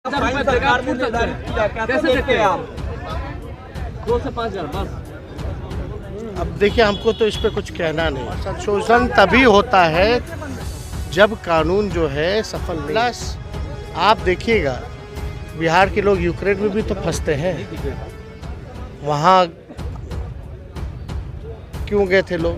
सरकार ने निर्धारित किया, कैसे देखते हैं आप? 2 से 5 हजार बस। अब देखिए, हमको तो इस पे कुछ कहना नहीं। संशोधन तभी होता है जब कानून जो है सफल नहीं। प्लस आप देखिएगा, बिहार के लोग यूक्रेन में भी तो फंसते हैं। वहाँ क्यों गए थे लोग?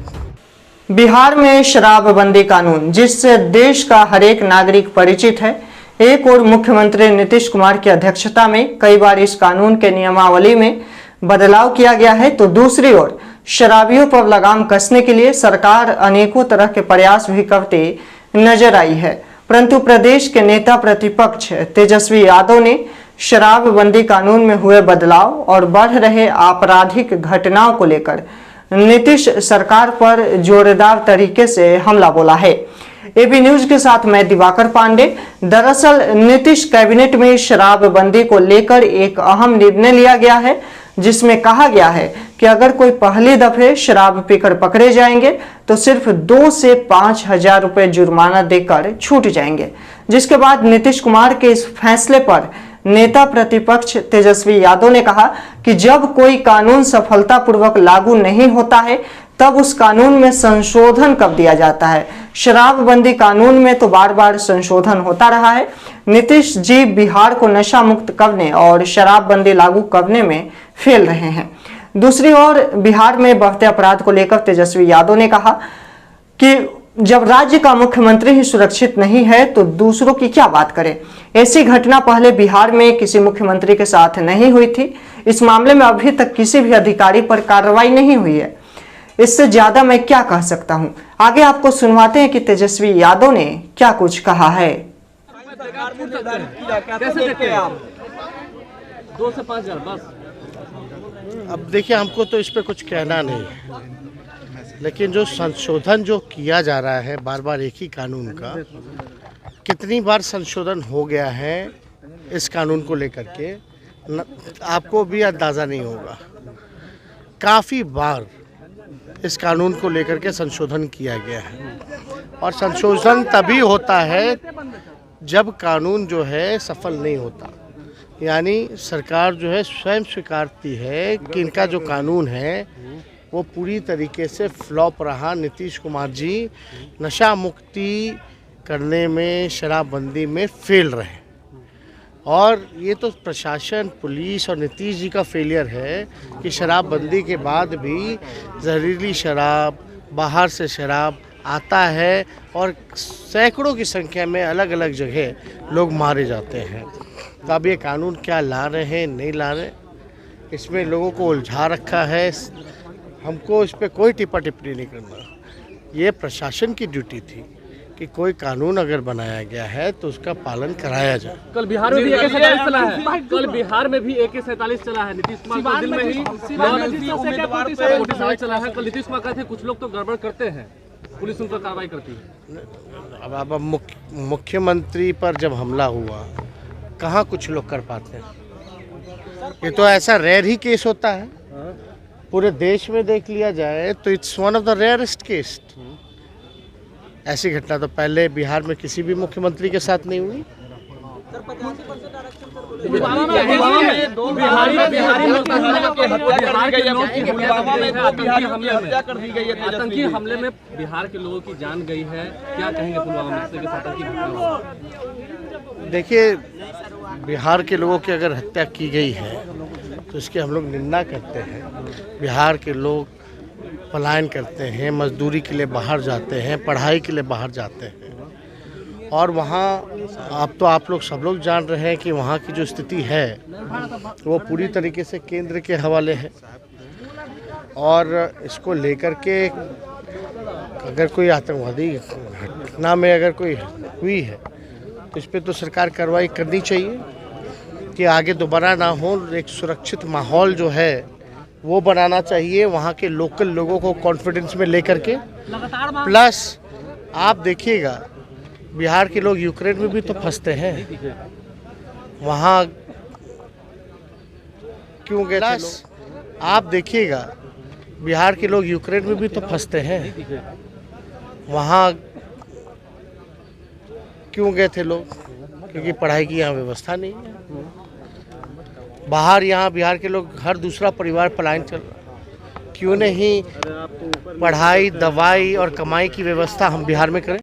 बिहार में शराबबंदी कानून जिससे देश का हर एक नागरिक परिचित है। एक और मुख्यमंत्री नीतीश कुमार की अध्यक्षता में कई बार इस कानून के नियमावली में बदलाव किया गया है, तो दूसरी ओर शराबियों पर लगाम कसने के लिए सरकार अनेकों तरह के प्रयास भी करती नजर आई है। परंतु प्रदेश के नेता प्रतिपक्ष तेजस्वी यादव ने शराबबंदी कानून में हुए बदलाव और बढ़ रहे आपराधिक घटनाओं को लेकर नीतीश सरकार पर जोरदार तरीके से हमला बोला है। एबी न्यूज के साथ मैं दिवाकर पांडे। दरअसल नीतीश कैबिनेट में शराबबंदी को लेकर एक अहम निर्णय लिया गया है, जिसमें कहा गया है कि अगर कोई पहली दफे शराब पीकर पकड़े जाएंगे तो सिर्फ 2 से 5 हजार रुपए जुर्माना देकर छूट जाएंगे। जिसके बाद नीतीश कुमार के इस फैसले पर नेता प्रतिपक्ष तेजस्वी यादव ने कहा कि जब कोई कानून सफलतापूर्वक लागू नहीं होता है तब उस कानून में संशोधन कर दिया जाता है। शराबबंदी कानून में तो बार बार संशोधन होता रहा है। नीतीश जी बिहार को नशा मुक्त करने और शराबबंदी लागू करने में फेल रहे हैं। दूसरी ओर बिहार में बढ़ते अपराध को लेकर तेजस्वी यादव ने कहा कि जब राज्य का मुख्यमंत्री ही सुरक्षित नहीं है तो दूसरों की क्या बात करें। ऐसी घटना पहले बिहार में किसी मुख्यमंत्री के साथ नहीं हुई थी। इस मामले में अभी तक किसी भी अधिकारी पर कार्रवाई नहीं हुई है। इससे ज्यादा मैं क्या कह सकता हूं। आगे आपको सुनवाते हैं कि तेजस्वी यादव ने क्या कुछ कहा है। सरकार ने निर्धारित किया, कैसे देखते हैं आप? 2 से 5 हजार बस। अब देखिए, हमको तो इस पे कुछ कहना नहीं, लेकिन जो संशोधन जो किया जा रहा है बार बार एक ही कानून का, कितनी बार संशोधन हो गया है इस कानून को लेकर के आपको भी अंदाज़ा नहीं होगा। काफ़ी बार इस कानून को लेकर के संशोधन किया गया है, और संशोधन तभी होता है जब कानून जो है सफल नहीं होता। यानी सरकार जो है स्वयं स्वीकारती है कि इनका जो कानून है वो पूरी तरीके से फ्लॉप रहा। नीतीश कुमार जी नशा मुक्ति करने में, शराबबंदी में फेल रहे, और ये तो प्रशासन, पुलिस और नीतीश जी का फेलियर है कि शराबबंदी के बाद भी जहरीली शराब, बाहर से शराब आता है और सैकड़ों की संख्या में अलग अलग जगह लोग मारे जाते हैं। तो अब ये कानून क्या ला रहे हैं, नहीं ला रहे, इसमें लोगों को उलझा रखा है। हमको इस पर कोई टिप्पा टिप्पणी नहीं करना। ये प्रशासन की ड्यूटी थी कि कोई कानून अगर बनाया गया है तो उसका पालन कराया जाए। कल बिहार में भी AK-47 चला है। कल बिहार में भी AK-47 चला है। नीतीश कुमार को दिन में ही उम्मीदवार पे मोटरसाइकिल चला है। कल नीतीश कुमार कहते कुछ लोग तो गड़बड़ करते हैं, पुलिस उन पर कार्रवाई करती है। अब मुख्यमंत्री पर जब हमला हुआ, कहाँ कुछ लोग कर पाते हैं? ये तो ऐसा रेयर ही केस होता है। पूरे देश में देख लिया जाए तो it's one of the rarest case. ऐसी घटना तो पहले बिहार में किसी भी मुख्यमंत्री के साथ नहीं हुई। आतंकी हमले में बिहार के लोगों की जान गई है, क्या कहेंगे पुलवामा के साथ की घटना? देखिए, बिहार के लोगों की अगर हत्या की गई है तो इसकी हम लोग निंदा करते हैं। बिहार के लोग पलायन करते हैं, मजदूरी के लिए बाहर जाते हैं, पढ़ाई के लिए बाहर जाते हैं, और वहाँ अब तो आप लोग सब लोग जान रहे हैं कि वहाँ की जो स्थिति है वो पूरी तरीके से केंद्र के हवाले है। और इसको लेकर के अगर कोई आतंकवादी घटना में अगर कोई हुई है तो इस पर तो सरकार कार्रवाई करनी चाहिए कि आगे दोबारा ना हो। एक सुरक्षित माहौल जो है वो बनाना चाहिए, वहाँ के लोकल लोगों को कॉन्फिडेंस में लेकर के। प्लस आप देखिएगा, बिहार के लोग यूक्रेन में भी तो फंसते हैं। वहाँ क्यों गए थे लोग? आप देखिएगा, बिहार के लोग यूक्रेन में भी तो फंसते हैं। वहाँ क्यों गए थे लोग? क्योंकि पढ़ाई की यहाँ व्यवस्था नहीं है। बाहर यहाँ बिहार के लोग हर दूसरा परिवार पलायन चल रहा है। क्यों नहीं पढ़ाई, दवाई और कमाई की व्यवस्था हम बिहार में करें।